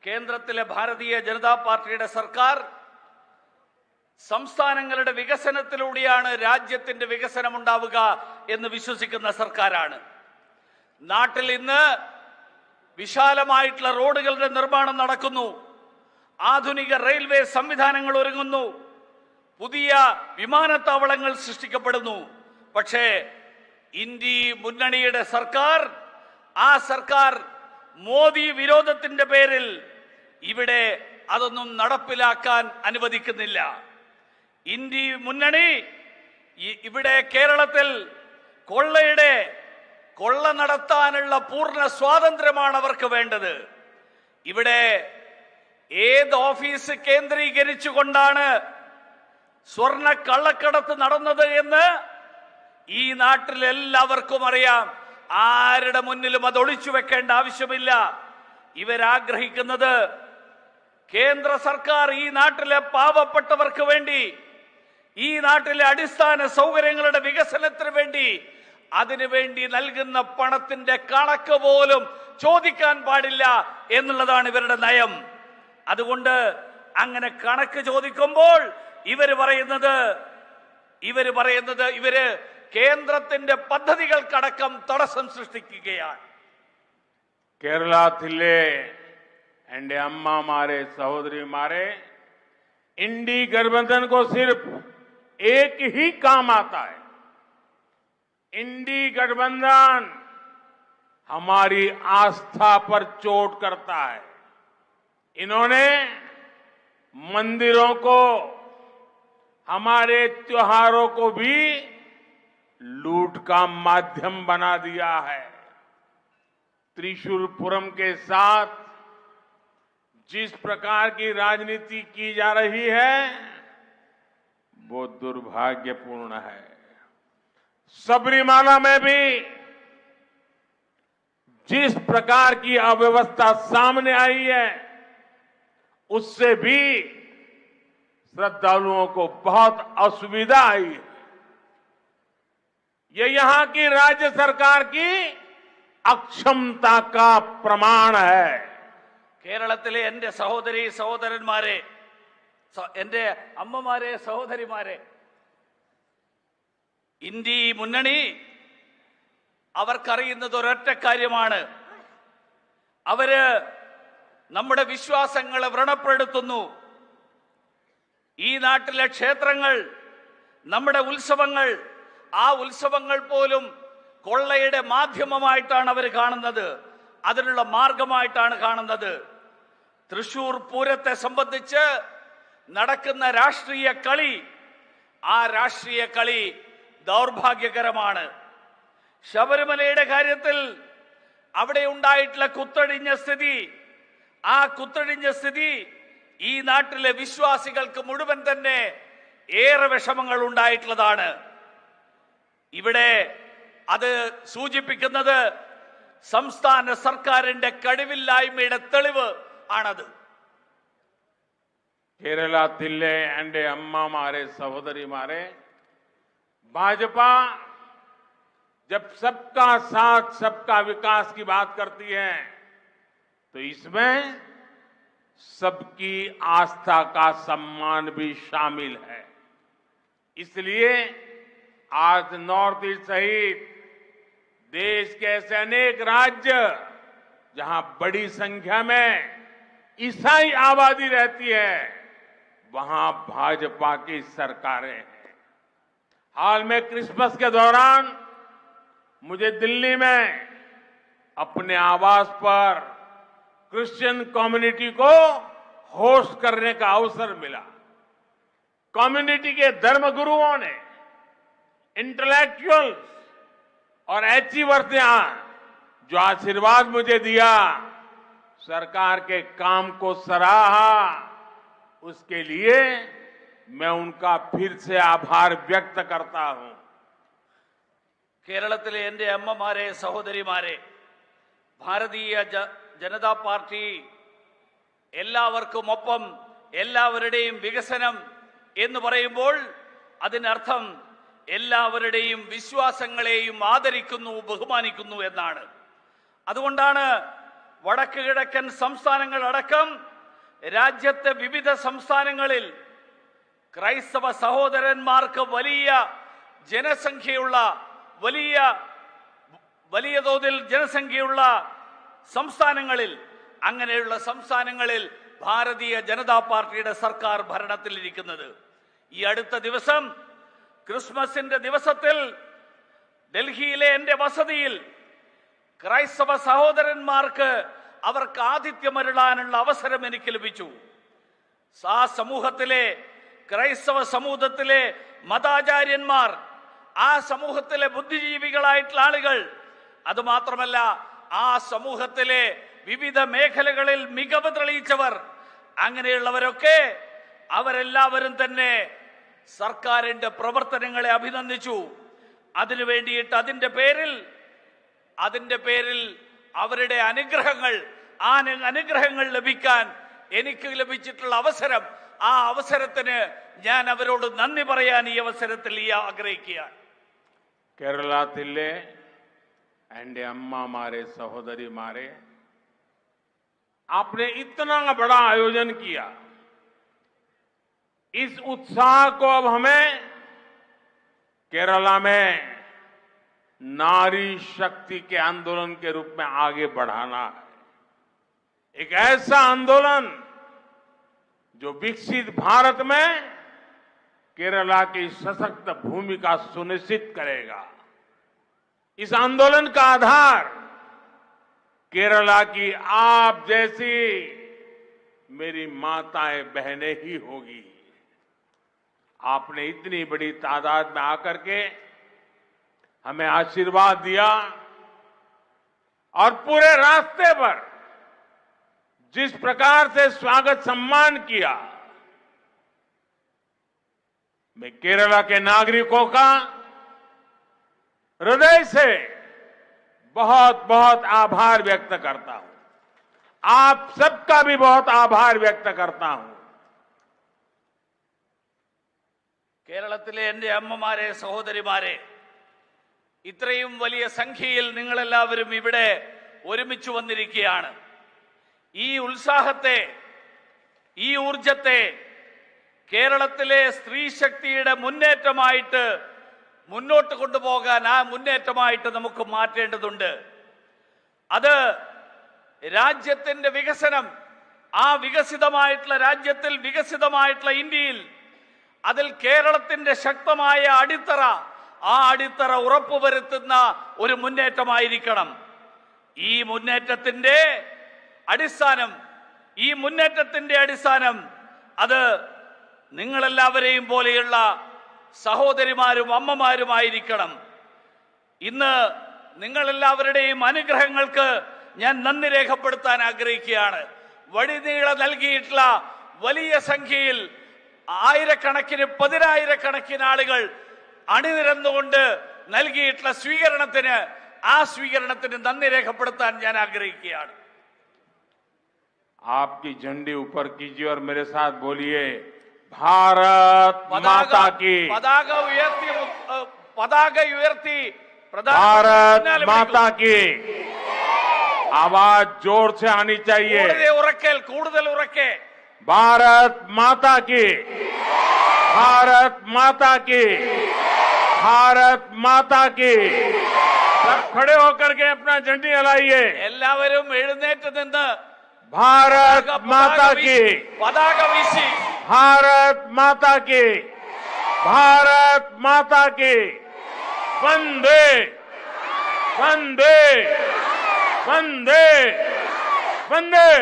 S3: കേന്ദ്രത്തിലെ ഭാരതീയ ജനതാ പാർട്ടിയുടെ സർക്കാർ സംസ്ഥാനങ്ങളുടെ വികസനത്തിലൂടെയാണ് രാജ്യത്തിന്റെ വികസനം ഉണ്ടാവുക എന്ന് വിശ്വസിക്കുന്ന സർക്കാരാണ്. നാട്ടിൽ ഇന്ന് വിശാലമായിട്ടുള്ള റോഡുകളുടെ നിർമ്മാണം നടക്കുന്നു, ആധുനിക റെയിൽവേ സംവിധാനങ്ങൾ ഒരുങ്ങുന്നു, പുതിയ വിമാനത്താവളങ്ങൾ സൃഷ്ടിക്കപ്പെടുന്നു. പക്ഷേ ഇന്ത്യ മുന്നണിയുടെ സർക്കാർ, ആ സർക്കാർ മോദി വിരോധത്തിന്റെ പേരിൽ ഇവിടെ അതൊന്നും നടപ്പിലാക്കാൻ അനുവദിക്കുന്നില്ല. ഇന്ത്യ മുന്നണി ഇവിടെ കേരളത്തിൽ കൊള്ള നടത്താനുള്ള പൂർണ്ണ സ്വാതന്ത്ര്യമാണ് അവർക്ക് വേണ്ടത്. ഇവിടെ ഏത് ഓഫീസ് കേന്ദ്രീകരിച്ചുകൊണ്ടാണ് സ്വർണ്ണ കള്ളക്കടത്ത് നടന്നത് എന്ന് ഈ നാട്ടിൽ എല്ലാവർക്കും അറിയാം. ആരുടെ മുന്നിലും അത് ഒളിച്ചു വെക്കേണ്ട ആവശ്യമില്ല. ഇവരാഗ്രഹിക്കുന്നത് കേന്ദ്ര സർക്കാർ ഈ നാട്ടിലെ പാവപ്പെട്ടവർക്ക് വേണ്ടി, ഈ നാട്ടിലെ അടിസ്ഥാന സൗകര്യങ്ങളുടെ വികസനത്തിന് വേണ്ടി, അതിനുവേണ്ടി നൽകുന്ന പണത്തിന്റെ കണക്ക് പോലും ചോദിക്കാൻ പാടില്ല എന്നുള്ളതാണ് ഇവരുടെ നയം. അതുകൊണ്ട് അങ്ങനെ കണക്ക് ചോദിക്കുമ്പോൾ ഇവര് പറയുന്നത് ഇവര് കേന്ദ്രത്തിന്റെ പദ്ധതികൾക്കടക്കം തടസ്സം സൃഷ്ടിക്കുകയാണ്.
S2: കേരളത്തിലെ എന്റെ അമ്മമാരെ, സഹോദരിമാരെ, इंडी गठबंधन को सिर्फ एक ही काम आता है। इंडी गठबंधन हमारी आस्था पर चोट करता है। इन्होंने मंदिरों को, हमारे त्योहारों को भी लूट का माध्यम बना दिया है। त्रिशूलपुरम के साथ जिस प्रकार की राजनीति की जा रही है वो दुर्भाग्यपूर्ण है। सबरीमाला में भी जिस प्रकार की अव्यवस्था सामने आई है उससे भी श्रद्धालुओं को बहुत असुविधा आई है। ये यहां की राज्य सरकार की अक्षमता का प्रमाण है।
S3: കേരളത്തിലെ എൻ്റെ സഹോദരി സഹോദരന്മാരെ, എൻ്റെ അമ്മമാരെ, സഹോദരിമാരെ, ഇന്ത്യ മുന്നണി അവർക്കറിയുന്നത് ഒരൊറ്റ കാര്യമാണ്. അവര് നമ്മുടെ വിശ്വാസങ്ങളെ വ്രണപ്പെടുത്തുന്നു. ഈ നാട്ടിലെ ക്ഷേത്രങ്ങൾ, നമ്മുടെ ഉത്സവങ്ങൾ, ആ ഉത്സവങ്ങൾ പോലും കൊള്ളയുടെ മാധ്യമമായിട്ടാണ് അവർ കാണുന്നത്, അതിനുള്ള മാർഗമായിട്ടാണ് കാണുന്നത്. തൃശൂർ പൂരത്തെ സംബന്ധിച്ച് നടക്കുന്ന രാഷ്ട്രീയ കളി, ആ രാഷ്ട്രീയ കളി ദൗർഭാഗ്യകരമാണ്. ശബരിമലയുടെ കാര്യത്തിൽ അവിടെ ഉണ്ടായിട്ടുള്ള കുത്തഴിഞ്ഞ സ്ഥിതി, ആ കുത്തഴിഞ്ഞ സ്ഥിതി ഈ നാട്ടിലെ വിശ്വാസികൾക്ക് മുഴുവൻ തന്നെ ഏറെ വിഷമങ്ങൾ ഉണ്ടായിട്ടുള്ളതാണ്. ഇവിടെ അത് സൂചിപ്പിക്കുന്നത് സംസ്ഥാന സർക്കാരിന്റെ കഴിവില്ലായ്മയുടെ തെളിവ് ആണത്.
S2: കേരളത്തിലെ എൻ്റെ അമ്മമാരെ സഹോദരിമാരെ, भाजपा जब सबका साथ सबका विकास की बात करती है तो इसमें सबकी आस्था का सम्मान भी शामिल है। इसलिए आज नॉर्थ ईस्ट सहित देश के ऐसे अनेक राज्य जहां बड़ी संख्या में ईसाई आबादी रहती है, वहां भाजपा की सरकारें हैं। हाल में क्रिसमस के दौरान मुझे दिल्ली में अपने आवास पर क्रिश्चियन कम्युनिटी को होस्ट करने का अवसर मिला। कम्युनिटी के धर्मगुरुओं ने, इंटेलेक्चुअल्स और अचीवर्स ने जो आशीर्वाद मुझे दिया, सरकार के काम को सराहा, उसके लिए मैं उनका फिर से आभार व्यक्त करता हूं।
S3: കേരളത്തിലെ എൻ്റെ അമ്മമാരെ സഹോദരിമാരെ, ഭാരതീയ ജനതാ പാർട്ടി എല്ലാവർക്കുമൊപ്പം എല്ലാവരുടെയും വികസനം എന്ന് പറയുമ്പോൾ അതിനർത്ഥം എല്ലാവരുടെയും വിശ്വാസങ്ങളെയും ആദരിക്കുന്നു, ബഹുമാനിക്കുന്നു എന്നാണ്. അതുകൊണ്ടാണ് വടക്ക് കിഴക്കൻ സംസ്ഥാനങ്ങളടക്കം രാജ്യത്തെ വിവിധ സംസ്ഥാനങ്ങളിൽ ക്രൈസ്തവ സഹോദരന്മാർക്ക് വലിയ ജനസംഖ്യയുള്ള, വലിയ തോതിൽ ജനസംഖ്യയുള്ള സംസ്ഥാനങ്ങളിൽ, അങ്ങനെയുള്ള സംസ്ഥാനങ്ങളിൽ ഭാരതീയ ജനതാ പാർട്ടിയുടെ സർക്കാർ ഭരണത്തിലിരിക്കുന്നത്. ഈ അടുത്ത ദിവസം ക്രിസ്മസിന്റെ ദിവസത്തിൽ ഡൽഹിയിലെ എൻ്റെ വസതിയിൽ ക്രൈസ്തവ സഹോദരന്മാർക്ക് അവർക്ക് ആതിഥ്യമരുളാനുള്ള അവസരം എനിക്ക് ലഭിച്ചു. ആ സമൂഹത്തിലെ ക്രൈസ്തവ സമൂഹത്തിലെ മതാചാര്യന്മാർ, ആ സമൂഹത്തിലെ ബുദ്ധിജീവികളായിട്ടുള്ള ആളുകൾ, അതുമാത്രമല്ല ആ സമൂഹത്തിലെ വിവിധ മേഖലകളിൽ മികവ് തെളിയിച്ചവർ, അങ്ങനെയുള്ളവരൊക്കെ അവരെല്ലാവരും തന്നെ സർക്കാരിന്റെ പ്രവർത്തനങ്ങളെ അഭിനന്ദിച്ചു. അതിനു വേണ്ടിയിട്ട് അതിന്റെ പേരിൽ അവരുടെ അനുഗ്രഹങ്ങൾ, ആ അനുഗ്രഹങ്ങൾ ലഭിക്കാൻ എനിക്ക് ലഭിച്ചിട്ടുള്ള അവസരം, ആ അവസരത്തിന് ഞാൻ അവരോട് നന്ദി പറയാൻ ഈ അവസരത്തിൽ ആഗ്രഹിക്കുകയാണ്.
S2: കേരളത്തിലെ എൻ്റെ അമ്മമാരെ സഹോദരിമാരെ, आपने इतना बड़ा आयोजन किया, इस उत्साह को अब हमें केरला में नारी शक्ति के आंदोलन के रूप में आगे बढ़ाना है। एक ऐसा आंदोलन जो विकसित भारत में केरला की सशक्त भूमिका सुनिश्चित करेगा। इस आंदोलन का आधार केरला की आप जैसी मेरी माताएं बहनें ही होगी। आपने इतनी बड़ी तादाद में आकर के हमें आशीर्वाद दिया और पूरे रास्ते पर जिस प्रकार से स्वागत सम्मान किया, मैं केरला के नागरिकों का हृदय से बहुत बहुत आभार व्यक्त करता हूं। आप सबका भी बहुत आभार व्यक्त करता हूं।
S3: കേരളത്തിലെ എൻ്റെ അമ്മമാരെ സഹോദരിമാരെ, ഇത്രയും വലിയ സംഖ്യയിൽ നിങ്ങളെല്ലാവരും ഇവിടെ ഒരുമിച്ച് വന്നിരിക്കുകയാണ്. ഈ ഉത്സാഹത്തെ, ഈ ഊർജത്തെ കേരളത്തിലെ സ്ത്രീ ശക്തിയുടെ മുന്നേറ്റമായിട്ട് മുന്നോട്ട് കൊണ്ടുപോകാൻ, ആ മുന്നേറ്റമായിട്ട് നമുക്ക് മാറ്റേണ്ടതുണ്ട്. അത് രാജ്യത്തിന്റെ വികസനം, ആ വികസിതമായിട്ടുള്ള രാജ്യത്തിൽ, വികസിതമായിട്ടുള്ള ഇന്ത്യയിൽ, അതിൽ കേരളത്തിന്റെ ശക്തമായ അടിത്തറ, ആ അടിത്തറ ഉറപ്പുവരുത്തുന്ന ഒരു മുന്നേറ്റമായിരിക്കണം. ഈ മുന്നേറ്റത്തിന്റെ അടിസ്ഥാനം അത് നിങ്ങളെല്ലാവരെയും പോലെയുള്ള സഹോദരിമാരും അമ്മമാരുമായിരിക്കണം. ഇന്ന് നിങ്ങളെല്ലാവരുടെയും അനുഗ്രഹങ്ങൾക്ക് ഞാൻ നന്ദി രേഖപ്പെടുത്താൻ ആഗ്രഹിക്കുകയാണ്. വഴിനീള നൽകിയിട്ടുള്ള വലിയ സംഖ്യയിൽ ആയിരക്കണക്കിന്, പതിനായിരക്കണക്കിന് ആളുകൾ അണിനിരന്നുകൊണ്ട് നൽകിയിട്ടുള്ള ആ സ്വീകരണത്തിന് നന്ദി രേഖപ്പെടുത്താൻ ഞാൻ ആഗ്രഹിക്കുകയാണ്.
S2: आपकी झंडी ऊपर कीजिए और मेरे साथ बोलिए, भारत माता की।
S3: പതാക ഉയർത്തി
S2: भारत माता की आवाज जोर से आनी चाहिए।
S3: കൂടുതൽ ഉറക്കെ
S2: भारत माता की, भारत माता की, भारत माता की। सब खड़े होकर के अपना झंडी हिलाइए।
S3: എല്ലാവരും എഴുന്നേറ്റ് നിന്ന്
S2: भारत माता की,
S3: പതാക വീശി
S2: भारत माता की, भारत माता की। वंदे वंदे वंदे वंदे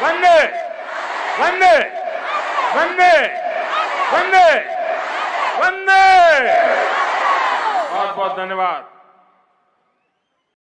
S2: वंदे वंदे वंदे वंदे वंदे। बहुत बहुत धन्यवाद।